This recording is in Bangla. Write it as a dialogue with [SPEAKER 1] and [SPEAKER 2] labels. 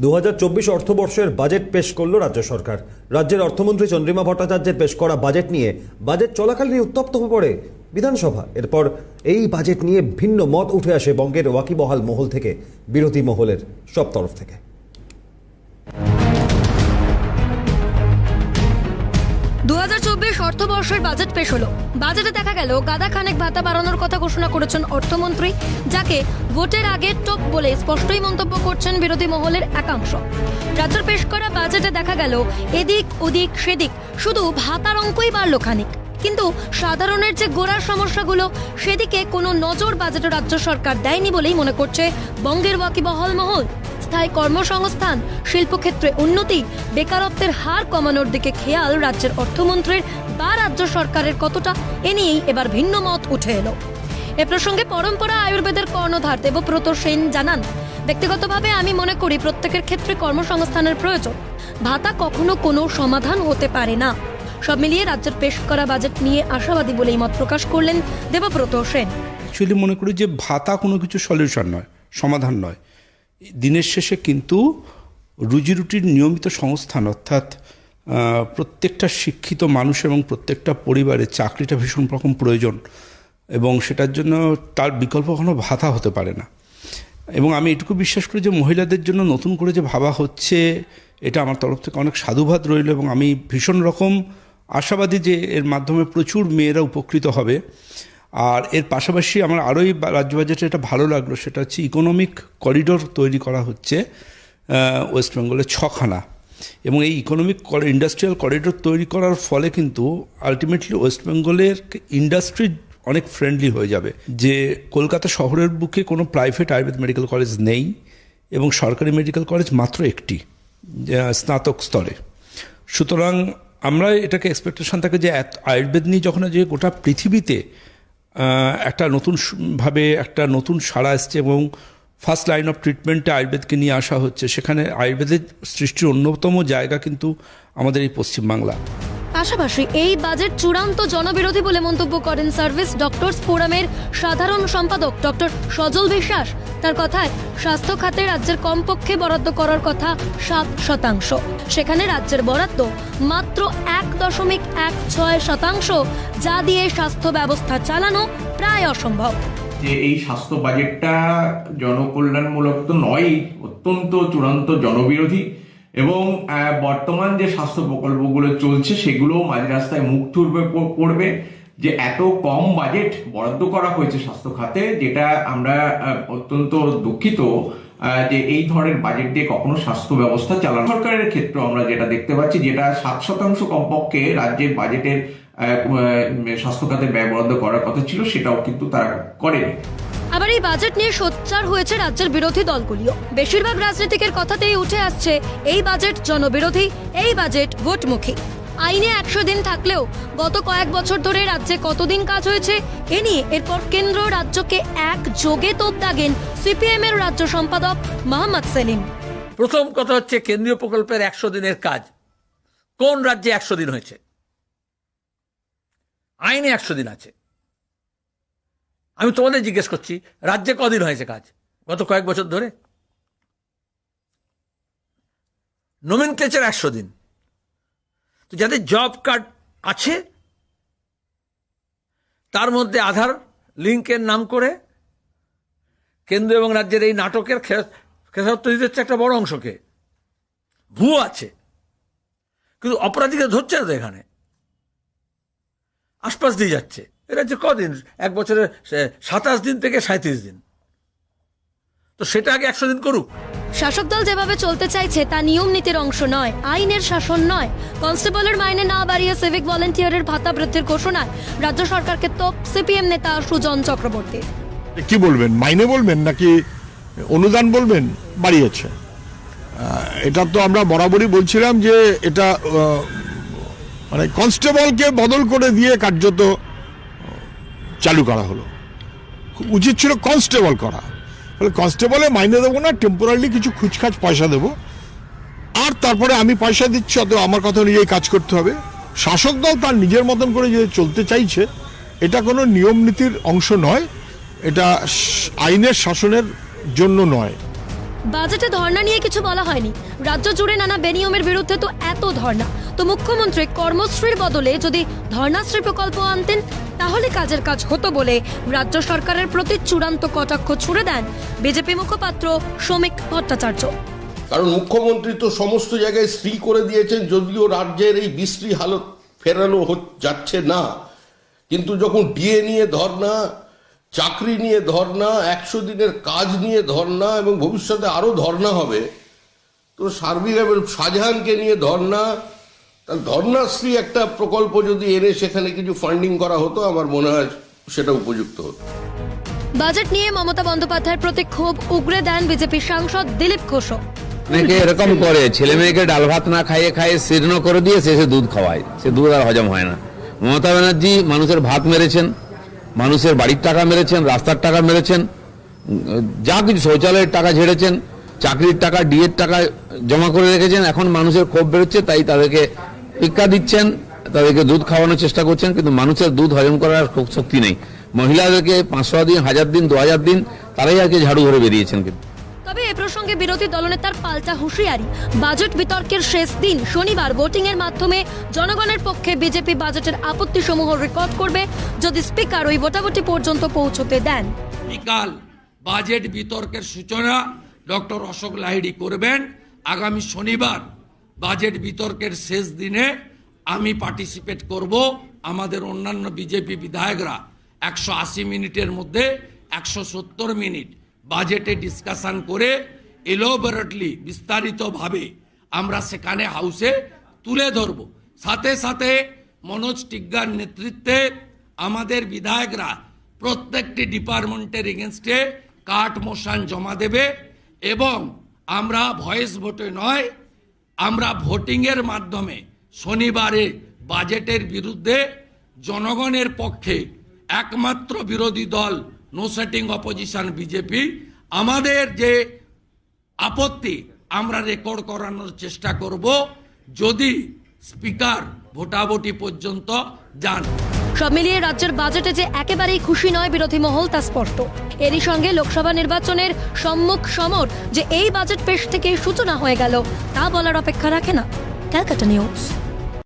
[SPEAKER 1] 2024 অর্থবর্ষের বাজেট পেশ করল রাজ্য সরকার। রাজ্যের অর্থমন্ত্রী চন্দ্রিমা ভট্টাচার্যের পেশ করা বাজেট নিয়ে বাজেট চলাকালীন উত্তপ্ত হয়ে পড়ে বিধানসভা। এরপর এই বাজেট নিয়ে ভিন্ন মত উঠে আসে বঙ্গের ওয়াকিবহাল মহল থেকে, বিরোধী মহলের সব তরফ থেকে।
[SPEAKER 2] 2024 অর্থবর্ষের বাজেট পেশ হলো। বাজেটে দেখা গেল গাদা খানেক ভাতা বাড়ানোর কথা ঘোষণা করেছেন অর্থমন্ত্রী, যাকে ভোটের আগে টপ বলে স্পষ্টই মন্তব্য করছেন বিরোধী মহলের একাংশ। রাজ্যের পেশ করা বাজেটে দেখা গেল এদিক ওদিক সেদিক শুধু ভাতার অঙ্কই বাড়ল খানিক, কিন্তু সাধারণের যে গোড়ার সমস্যাগুলো সেদিকে কোনো নজর বাজেটে রাজ্য সরকার দেয়নি বলেই মনে করছে বঙ্গের ওয়াকিবহাল মহল। স্থায়ী কর্মসংস্থান, শিল্পক্ষেত্রে উন্নতি, বেকারত্বের হার কমানোর দিকে খেয়াল রাজ্যের অর্থমন্ত্রীর বা রাজ্য সরকারের কতটা, এ নিয়েই এবার ভিন্ন মত উঠে এলো। এ প্রসঙ্গে পরম্পরা আয়ুর্বেদের কর্ণধার দেবব্রত সেন জানান, ব্যক্তিগতভাবে আমি মনে করি প্রত্যেকের ক্ষেত্রে কর্মসংস্থানের প্রয়োজন। ভাতা কখনো কোনো সমাধান হতে পারে না। সব মিলিয়ে রাজ্যের পেশ করা বাজেট নিয়ে আশাবাদী বলেই মত প্রকাশ করলেন দেবব্রত সেন।
[SPEAKER 3] অ্যাকচুয়ালি মনে করি যে ভাতা কোনো কিছু সলিউশন নয়, সমাধান নয়। দিনের শেষে কিন্তু রুজিরুটির নিয়মিত সংস্থান, অর্থাৎ প্রত্যেকটা শিক্ষিত মানুষ এবং প্রত্যেকটা পরিবারে চাকরিটা ভীষণ রকম প্রয়োজন, এবং সেটার জন্য তার বিকল্প কোনো ভাতা হতে পারে না। এবং আমি এটুকু বিশ্বাস করি যে মহিলাদের জন্য নতুন করে যে ভাবা হচ্ছে, এটা আমার তরফ থেকে অনেক সাধুবাদ রইল, এবং আমি ভীষণ রকম আশাবাদী যে এর মাধ্যমে প্রচুর মেয়েরা উপকৃত হবে। আর এর পাশাপাশি আমার আরোই রাজ্য বাজেটে এটা ভালো লাগলো, সেটা হচ্ছে ইকোনমিক করিডোর তৈরি করা হচ্ছে ওয়েস্ট বেঙ্গলে 6খানা, এবং এই ইকোনমিক ইন্ডাস্ট্রিয়াল করিডোর তৈরি করার ফলে কিন্তু আলটিমেটলি ওয়েস্ট বেঙ্গলের ইন্ডাস্ট্রি অনেক ফ্রেন্ডলি হয়ে যাবে। যে কলকাতা শহরের বুকে কোনো প্রাইভেট আয়ুর্বেদ মেডিকেল কলেজ নেই, এবং সরকারি মেডিকেল কলেজ মাত্র একটি স্নাতক স্তরে। সুতরাং আমরা এটাকে এক্সপেকটেশন থাকে যে আয়ুর্বেদ নিয়ে যখন যে গোটা পৃথিবীতে একটা নতুন সাড়া আসছে, এবং ফার্স্ট লাইন অফ ট্রিটমেন্টে আয়ুর্বেদকে নিয়ে আসা হচ্ছে, সেখানে আয়ুর্বেদের সৃষ্টির অন্যতম জায়গা কিন্তু আমাদের এই পশ্চিমবাংলা।
[SPEAKER 2] পাশাপাশি এই বাজেট চূড়ান্ত জনবিরোধী বলে মন্তব্য করেন সার্ভিস ডক্টরস ফোরামের সাধারণ সম্পাদক ডক্টর সজল বিশ্বাস। তার কথায় স্বাস্থ্য খাতে রাজ্যের কমপক্ষে বরাদ্দ করার কথা 7%, সেখানে রাজ্যের বরাদ্দ মাত্র 1.16%, যা দিয়ে স্বাস্থ্য ব্যবস্থা চালানো প্রায় অসম্ভব।
[SPEAKER 4] যে এই স্বাস্থ্য বাজেটটা জনকল্যাণমূলক তো নয়, অত্যন্ত চূড়ান্ত জনবিরোধী, এবং বর্তমান যে স্বাস্থ্য প্রকল্পগুলো চলছে সেগুলো মাঝ রাস্তায় মুখ থুবড়ে পড়বে। যে এত কম বাজেট বরাদ্দ করা হয়েছে স্বাস্থ্য খাতে, যেটা আমরা অত্যন্ত দুঃখিত যে এই ধরনের বাজেট দিয়ে কখনো স্বাস্থ্য ব্যবস্থা চালানো। সরকারের ক্ষেত্রে আমরা যেটা দেখতে পাচ্ছি, যেটা 7% কমপক্ষে রাজ্যের বাজেটের স্বাস্থ্য খাতে ব্যয় বরাদ্দ করার কথা ছিল, সেটাও কিন্তু তারা করেনি।
[SPEAKER 2] আবার এই বাজেট নিয়ে সোচ্চার হয়েছে রাজ্যের বিরোধী দলগুলিও। বেশিরভাগ রাজনীতিকের কথাতেই উঠে আসছে এই বাজেট জনবিরোধী, এই বাজেট ভোটমুখী। আইনে 100 দিন থাকলেও গত কয়েক বছর ধরে রাজ্যে কতদিন কাজ হয়েছে এ নিয়ে এরপর কেন্দ্র রাজ্যকে একযোগে তোপ দাগেন সিপিএম এর রাজ্য সম্পাদক মোহাম্মদ সেলিম।
[SPEAKER 5] প্রথম কথা হচ্ছে কেন্দ্রীয় প্রকল্পের 100 দিনের কাজ কোন রাজ্যে 100 দিন হয়েছে? আইনে 100 দিন আছে। আমি তোমাদের জিজ্ঞেস করছি, রাজ্যে কদিন হয়েছে কাজ গত কয়েক বছর ধরে? নমিনক্লেচার 100 দিন। তো যাদের জব কার্ড আছে তার মধ্যে আধার লিঙ্কের নাম করে কেন্দ্র এবং রাজ্যের এই নাটকের খেসারত দিতে হচ্ছে একটা বড় অংশকে। ভুয়ো আছে, কিন্তু অপরাধীকে ধরছে না তো, এখানে আশপাশ দিয়ে যাচ্ছে। এরা যে কদিন, এক বছরে 27 দিন থেকে 37 দিন, তো সেটা আগে 100 দিন করুক।
[SPEAKER 2] শাসক দল যেভাবে চলতে চাইছে তা নিয়ম নীতির অংশ নয়, আইনের শাসন নয়। কনস্টেবলের মাইনে না বাড়িয়ে সিভিক ভলেন্টিয়ারের ভাতা বৃদ্ধির ঘোষণায় রাজ্য সরকারকে তোপ সিপিএম নেতা সুজন চক্রবর্তী।
[SPEAKER 6] কি বলবেন, মাইনে বলবেন নাকি অনুদান বলবেন? বাড়িয়েছে। এটা তো আমরা বরাবরই বলছিলাম যে এটা মানে কনস্টেবলকে বদল করে দিয়ে কার্যত চালু করা হলো। উচিত ছিল কনস্টেবল করা। ফলে কনস্টেবলে মাইনে দেবো না, টেম্পোরারি কিছু খুচখাচ পয়সা দেবো, আর তারপরে আমি পয়সা দিচ্ছি, অত আমার কথা অনুযায়ী কাজ করতে হবে। শাসক দল তার নিজের মতন করে যে চলতে চাইছে, এটা কোনো নিয়ম নীতির অংশ নয়, এটা আইনের শাসনের জন্য নয়।
[SPEAKER 2] বাজেটে ধর্ণা নিয়ে কিছু বলা হয়নি। রাজ্য জুড়ে নানা বেনিয়মের বিরুদ্ধে তো এত ধর্ণা, তো মুখ্যমন্ত্রী কর্মশ্রীর বদলে যদি ধর্ণাশ্রী প্রকল্প আনতেন তাহলে কাজের কাজ হতো বলে রাজ্য সরকারের প্রতি চূড়ান্ত কটাক্ষ ছুড়ে দেন বিজেপি মুখপাত্র শ্রমিক ভট্টাচার্য।
[SPEAKER 7] কারণ মুখ্যমন্ত্রী তো সমস্ত জায়গায় শ্রী করে দিয়েছেন, যদিও রাজ্যের এই বিশ্রী হালত ফেরানো যাচ্ছে না, কিন্তু যখন ডিএ নিয়ে ধর্ণা, চাকরি নিয়ে ধর্ণা, 100 দিনের কাজ নিয়ে ধর্ণা এবং ভবিষ্যতে আরো ধর্ণা হবে, তো সার্বিকভাবে শাহজাহানকে নিয়ে ধর্ণা, তার ধর্ণাশ্রী একটা প্রকল্প যদি এনে সেখানে কিছু ফান্ডিং করা হতো, আমার মনে হয় সেটা উপযুক্ত হতো।
[SPEAKER 2] বাজেট নিয়ে মমতা বন্দ্যোপাধ্যায়ের প্রতি ক্ষোভ উগরে দেন বিজেপি সাংসদ দিলীপ ঘোষও।
[SPEAKER 8] অনেকে এরকম করে, ছেলে মেয়েকে ডাল ভাত না খাইয়ে খাইয়ে শীর্ণ করে দিয়ে শেষে দুধ খাওয়ায়, সে দুধ আর হজম হয় না। মমতা ব্যানার্জি মানুষের ভাত মেরেছেন, মানুষের বাড়ির টাকা মেরেছেন, রাস্তার টাকা মেরেছেন, যা কিছু শৌচালয়ের টাকা ঝেড়েছেন, চাকরির টাকা, ডিএর টাকা জমা করে রেখেছেন। এখন মানুষের ক্ষোভ বেরোচ্ছে, তাই তাদেরকে টিক্কা দিচ্ছেন, তাদেরকে দুধ খাওয়ানোর চেষ্টা করছেন, কিন্তু মানুষের দুধ হজম করার শক্তি নেই। মহিলাদেরকে 500 দিন, 1000 দিন, 2000 দিন, তারাই আজকে ঝাড়ু ধরে বেরিয়েছেন। কিন্তু
[SPEAKER 2] তবে এ প্রসঙ্গে বিরোধী দলনেতার পাল্টা হুঁশিয়ারি। বাজেট বিতর্কের শেষ দিন শনিবার ভোটিং এর মাধ্যমে জনগণের পক্ষে বিজেপি বাজেটের আপত্তি সমূহ রেকর্ড করবে যদি স্পিকার ওই ভোটাভুটি পর্যন্ত পৌঁছতে দেন।
[SPEAKER 5] বিকাল বাজেট বিতর্কের সূচনা ডক্টর অশোক লাহিড়ী করবেন। আগামী শনিবার বাজেট বিতর্কের শেষ দিনে আমি পার্টিসিপেট করব। আমাদের অন্যান্য বিজেপি বিধায়করা 180 মিনিটের মধ্যে 170 মিনিট বাজেটে ডিসকাশন করে এলোবরেটলি বিস্তারিতভাবে আমরা সেখানে হাউসে তুলে ধরব। সাথে সাথে মনোজ টিগ্গার নেতৃত্বে আমাদের বিধায়করা প্রত্যেকটি ডিপার্টমেন্টের এগেনস্টে কাট মোশন জমা দেবে এবং আমরা ভয়েস ভোটে নয়, আমরা ভোটিংয়ের মাধ্যমে শনিবারে বাজেটের বিরুদ্ধে জনগণের পক্ষে একমাত্র বিরোধী দল নো সেটিং অপোজিশন বিজেপি, আমাদের যে আপত্তি আমরা রেকর্ড করানোর চেষ্টা করব যদি স্পিকার ভোটাভুটি পর্যন্ত যান।
[SPEAKER 2] সব মিলিয়ে রাজ্যের বাজেটে যে একেবারেই খুশি নয় বিরোধী মহল তা স্পষ্ট। এরই সঙ্গে লোকসভা নির্বাচনের সম্মুখ সমর যে এই বাজেট পেশ থেকেই সূচনা হয়ে গেল তা বলার অপেক্ষা রাখে না। ক্যালকাটা নিউজ।